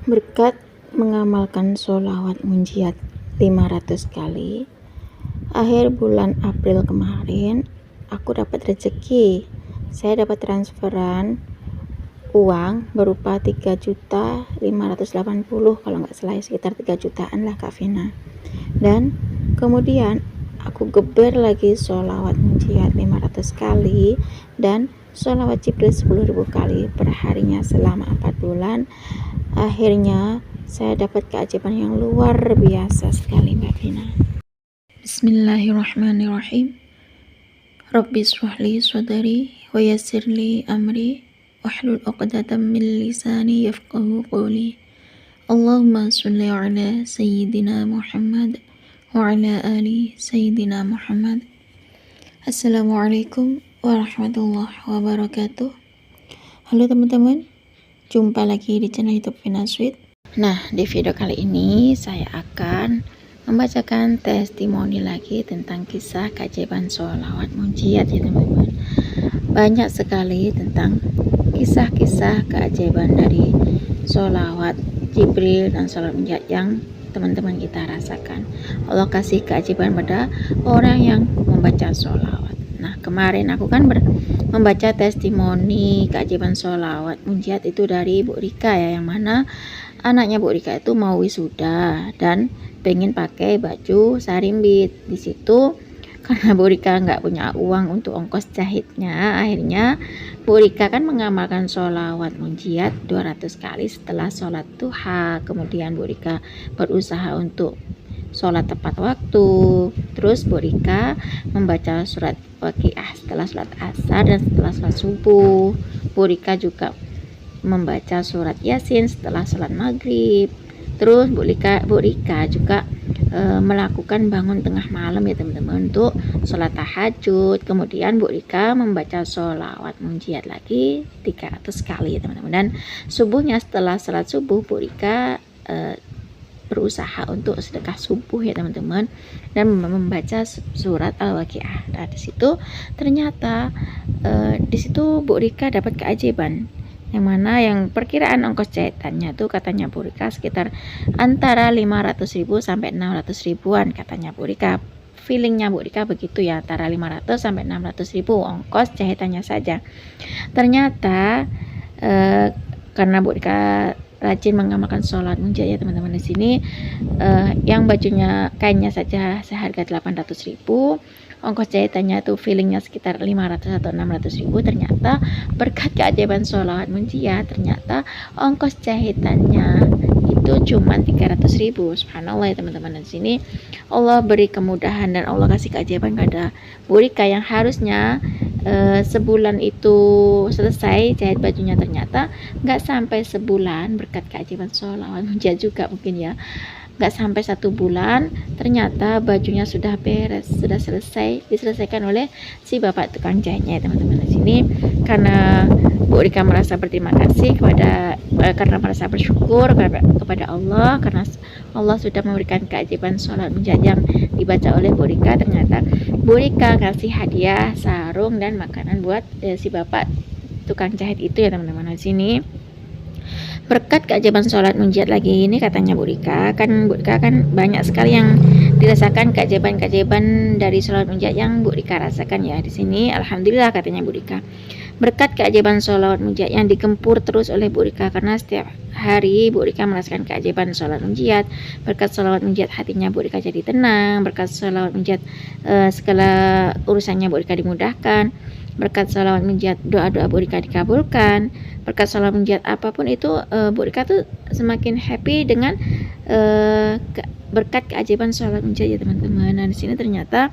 Berkat mengamalkan sholawat munjiat 500 kali, akhir bulan April kemarin aku dapat rezeki. Saya dapat transferan uang berupa 3.580.000 kalau nggak salah, sekitar 3 jutaan lah Kak Vina. Dan kemudian aku geber lagi sholawat munjiat 500 kali dan sholawat Jibril 10.000 kali perharinya selama 4 bulan. Akhirnya saya dapat keajaiban yang luar biasa sekali Mbak Vina. Bismillahirrahmanirrahim. Rabbi shrahli sadri wa yassirli amri wahlul 'uqdatam min lisani yafqahu qawli. Allahumma shalli ala sayyidina Muhammad wa ala ali sayyidina Muhammad. Assalamualaikum warahmatullahi wabarakatuh. Halo teman-teman, jumpa lagi di channel YouTube Vina Sweet. Nah, di video kali ini saya akan membacakan testimoni lagi tentang kisah keajaiban sholawat munjiat ya teman-teman. Banyak sekali tentang kisah-kisah keajaiban dari sholawat Jibril dan sholawat munjiat yang teman-teman kita rasakan. Allah kasih keajaiban pada orang yang membaca sholawat. Nah, kemarin aku kan membaca testimoni keajaiban sholawat munjiat itu dari Bu Rika ya, yang mana anaknya Bu Rika itu mau wisuda dan pengen pakai baju sarimbit. Di situ karena Bu Rika nggak punya uang untuk ongkos jahitnya, akhirnya Bu Rika kan mengamalkan sholawat munjiat 200 kali setelah sholat duha. Kemudian Bu Rika berusaha untuk sholat tepat waktu. Terus Bu Rika membaca surat Waqiah setelah sholat asar dan setelah sholat subuh. Bu Rika juga membaca surat Yasin setelah sholat maghrib. Terus Bu Rika juga melakukan bangun tengah malam ya teman-teman untuk sholat tahajud. Kemudian Bu Rika membaca sholawat munjiat lagi 300 kali ya teman-teman. Dan subuhnya setelah sholat subuh Bu Rika berusaha untuk sedekah subuh ya teman-teman dan membaca surat Al-Waqiah. Nah, di situ ternyata di situ Bu Rika dapat keajaiban, yang mana yang perkiraan ongkos jahitannya tuh katanya Bu Rika sekitar antara 500.000 sampai 600.000-an katanya Bu Rika. Feelingnya Bu Rika begitu ya, antara 500 sampai 600.000 ongkos jahitannya saja. Ternyata karena Bu Rika rajin mengamalkan sholat munjiat ya teman-teman, di sini yang bajunya kainnya saja seharga 800.000, ongkos jahitannya itu feelingnya sekitar 500 atau 600.000. Ternyata berkat keajaiban sholawat munjiat, ternyata ongkos jahitannya itu cuma 300.000. Subhanallah ya teman-teman. Di sini Allah beri kemudahan dan Allah kasih keajaiban pada Bu Rika yang harusnya sebulan itu selesai jahit bajunya, ternyata nggak sampai sebulan. Berkat keajaiban sholawat munjiat juga mungkin ya, nggak sampai 1 bulan ternyata bajunya sudah beres, sudah selesai, diselesaikan oleh si bapak tukang jahitnya ya teman-teman. Di sini karena Bu Rika merasa berterima kasih karena merasa bersyukur kepada Allah, karena Allah sudah memberikan keajaiban sholat munjiat yang dibaca oleh Bu Rika. Ternyata Bu Rika kasih hadiah sarung dan makanan buat si bapak tukang jahit itu ya teman-teman. Di sini berkat keajaiban sholat munjiat lagi ini katanya Bu Rika kan banyak sekali yang dirasakan keajaiban dari sholat munjiat yang Bu Rika rasakan ya. Di sini alhamdulillah katanya Bu Rika, berkat keajaiban sholawat munjiat yang digempur terus oleh Bu Rika, karena setiap hari Bu Rika merasakan keajaiban sholat munjiat. Berkat sholawat munjiat hatinya Bu Rika jadi tenang. Berkat sholawat munjiat segala urusannya Bu Rika dimudahkan. Berkat sholawat munjiat doa-doa Bu Rika dikabulkan. Berkat sholawat munjiat apapun itu Bu Rika tuh semakin happy dengan berkat keajaiban sholawat munjiat ya teman-teman. Nah, di sini ternyata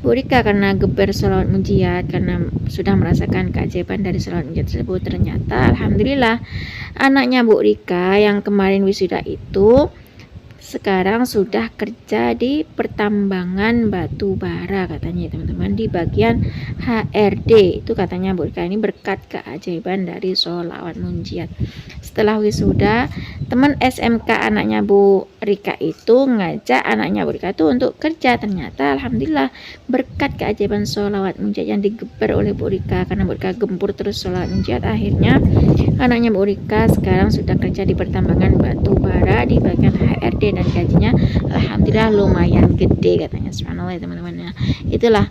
Bu Rika karena geber sholawat munjiat, karena sudah merasakan keajaiban dari sholawat munjiat tersebut, ternyata alhamdulillah anaknya Bu Rika yang kemarin wisuda itu sekarang sudah kerja di pertambangan batu bara katanya teman-teman, di bagian HRD itu katanya Bu Rika. Ini berkat keajaiban dari sholawat munjiat. Setelah wisuda, teman SMK anaknya Bu Rika itu ngajak anaknya Bu Rika itu untuk kerja. Ternyata alhamdulillah berkat keajaiban sholawat munjiat yang digeber oleh Bu Rika, karena Bu Rika gempur terus sholawat munjiat, akhirnya anaknya Bu Rika sekarang sudah kerja di pertambangan batu bara di bagian HRD dan gajinya alhamdulillah lumayan gede katanya. Subhanallah ya teman-teman ya. Itulah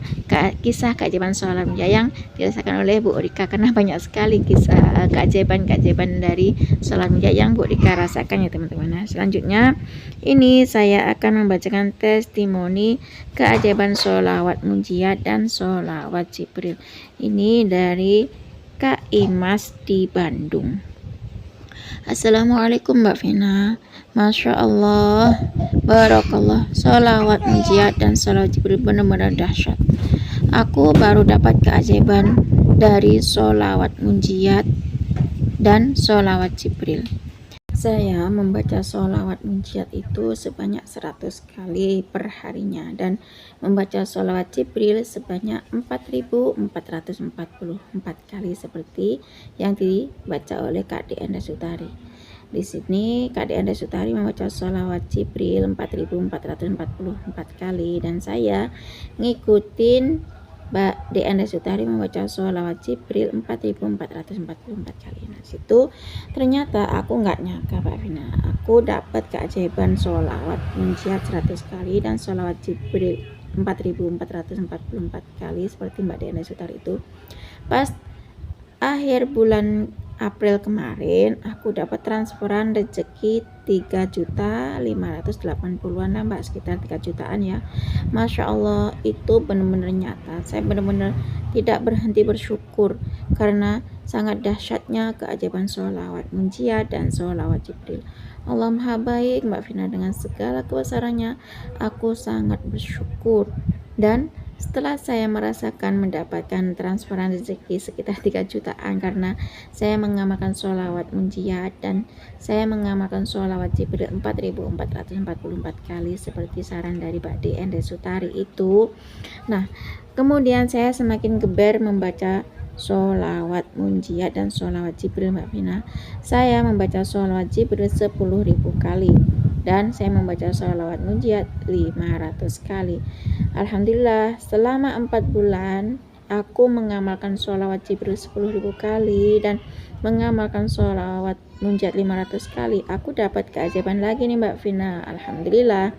kisah keajaiban sholawat munjiat yang dirasakan oleh Bu Rika, karena banyak sekali kisah keajaiban dari sholawat munjiat yang Bu Rika rasakan ya teman-teman. Nah, selanjutnya ini saya akan membacakan testimoni keajaiban sholawat munjiat dan sholawat Jibril. Ini dari Kak Imas di Bandung. Assalamualaikum Mbak Vina. Masya Allah, barakallah, sholawat munjiat dan sholawat Jibril benar-benar dahsyat. Aku baru dapat keajaiban dari sholawat munjiat dan sholawat Jibril. Saya membaca sholawat munjiat itu sebanyak 100 kali per harinya, dan membaca sholawat Jibril sebanyak 4.444 kali seperti yang dibaca oleh Kak Dianda Sutari. Di sini Kak Dianda Sutari membaca sholawat Jibril 4.444 kali, dan saya ngikutin Mbak Dianda Sutari membaca sholawat Jibril 4.444 kali. Nah, situ ternyata aku nggak nyangka Mbak Vina, aku dapat keajaiban sholawat munjiat 100 kali dan sholawat Jibril 4.444 kali seperti Mbak Dianda Sutari itu. Pas akhir bulan April kemarin aku dapat transferan rezeki 3.580.000-an lah Mbak, sekitar 3 jutaan ya. Masya Allah, itu benar-benar nyata. Saya benar-benar tidak berhenti bersyukur karena sangat dahsyatnya keajaiban sholawat munjiat dan sholawat Jibril. Allah Maha Baik Mbak Vina, dengan segala kebesarannya aku sangat bersyukur. Dan setelah saya merasakan mendapatkan transferan rezeki sekitar 3 jutaan karena saya mengamalkan sholawat munjiat dan saya mengamalkan sholawat Jibril 4.444 kali seperti saran dari Mbak Dianda Sutari itu. Nah, kemudian saya semakin geber membaca sholawat munjiat dan sholawat Jibril Mbak Vina. Saya membaca sholawat Jibril 10.000 kali dan saya membaca sholawat munjiat 500 kali. Alhamdulillah, selama 4 bulan aku mengamalkan sholawat Jibril 10.000 kali dan mengamalkan sholawat munjiat 500 kali. Aku dapat keajaiban lagi nih Mbak Vina. Alhamdulillah,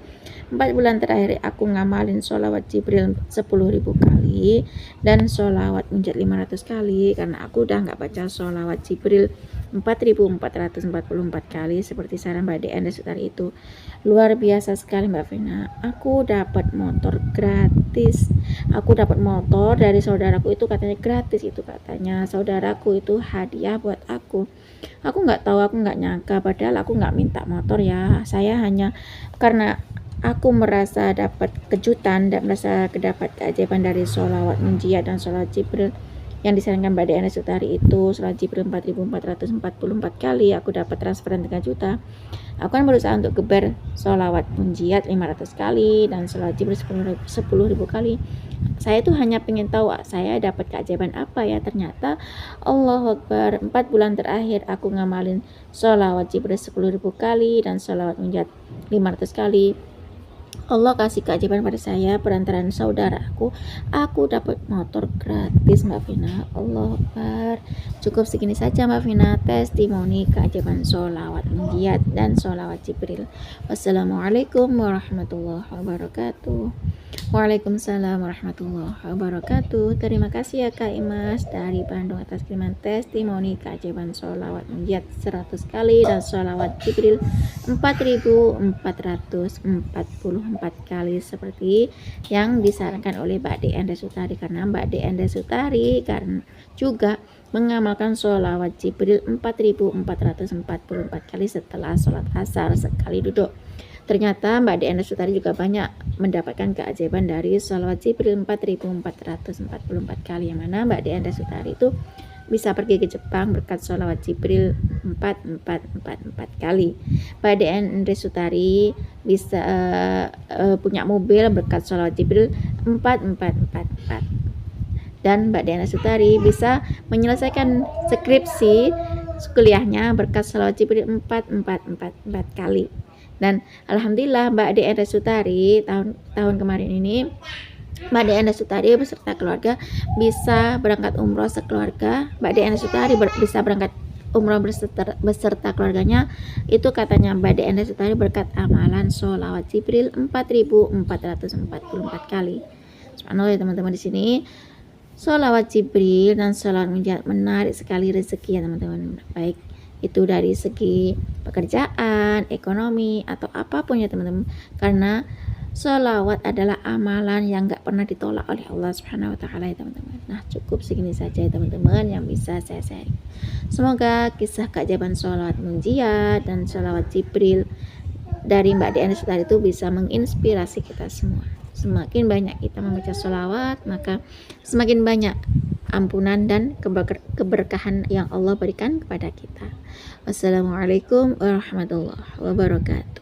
4 bulan terakhir aku ngamalin sholawat Jibril 10.000 kali dan sholawat munjiat 500 kali, karena aku udah nggak baca sholawat Jibril 4.444 kali seperti saran Mbak Dianda Sutari itu. Luar biasa sekali Mbak Vina. Aku dapat motor gratis. Aku dapat motor dari saudaraku, itu katanya gratis, itu katanya saudaraku itu hadiah buat aku. Aku nggak tahu, aku nggak nyangka, padahal aku nggak minta motor ya. Saya hanya karena aku merasa dapat kejutan dan merasa dapat keajaiban dari sholawat munjiat dan sholawat Jibril yang disarankan Mbak Dianda Sutari itu. Sholawat Jibril 4.444 kali, aku dapat transferan 3 juta. Aku kan berusaha untuk geber sholawat munjiat 500 kali dan sholawat Jibril 10.000 kali. Saya tuh hanya pengen tahu saya dapat keajaiban apa ya. Ternyata Allahu Akbar, 4 bulan terakhir aku ngamalin sholawat Jibril 10.000 kali dan sholawat munjiat 500 kali. Allah kasih keajaiban pada saya perantaraan saudaraku. Aku dapat motor gratis Mbak Vina. Allah Akbar. Cukup segini saja Mbak Vina testimoni keajaiban sholawat munjiat dan sholawat Jibril. Wassalamualaikum warahmatullahi wabarakatuh. Waalaikumsalam warahmatullahi wabarakatuh. Terima kasih ya Kak Imas dari Bandung atas kiriman testimoni keajaiban sholawat munjiat 100 kali dan sholawat Jibril 4.444 kali seperti yang disarankan oleh Mbak Dianda Sutari, karena Mbak Dianda Sutari kan juga mengamalkan sholawat Jibril 4.444 kali setelah sholat asar sekali duduk. Ternyata Mbak Dianda Sutari juga banyak mendapatkan keajaiban dari sholawat Jibril 4.444 kali, yang mana Mbak Dianda Sutari itu bisa pergi ke Jepang berkat sholawat Jibril 4444 kali. Mbak Dean Andre Sutari bisa punya mobil berkat sholawat Jibril 4444. Dan Mbak Dean Sutari bisa menyelesaikan skripsi kuliahnya berkat sholawat Jibril 4444 kali. Dan alhamdulillah Mbak Dean Sutari tahun kemarin ini Mbak Dean Sutari beserta keluarga bisa berangkat umroh sekeluarga. Mbak Dean Sutari bisa berangkat umroh beserta keluarganya, itu katanya Mbak Dean Sutari berkat amalan sholawat Jibril 4444 kali. Subhanallah ya teman-teman, di sini sholawat Jibril dan sholawat menarik sekali rezeki ya teman-teman, baik itu dari segi pekerjaan, ekonomi, atau apapun ya teman-teman, karena sholawat adalah amalan yang gak pernah ditolak oleh Allah Subhanahu wa Ta'ala ya teman-teman. Nah, cukup segini saja ya teman-teman yang bisa saya share. Semoga kisah keajaiban sholawat munjiat dan sholawat Jibril dari Mbak Dean Sutari itu bisa menginspirasi kita semua. Semakin banyak kita membaca sholawat, maka semakin banyak ampunan dan keberkahan yang Allah berikan kepada kita. Wassalamualaikum warahmatullahi wabarakatuh.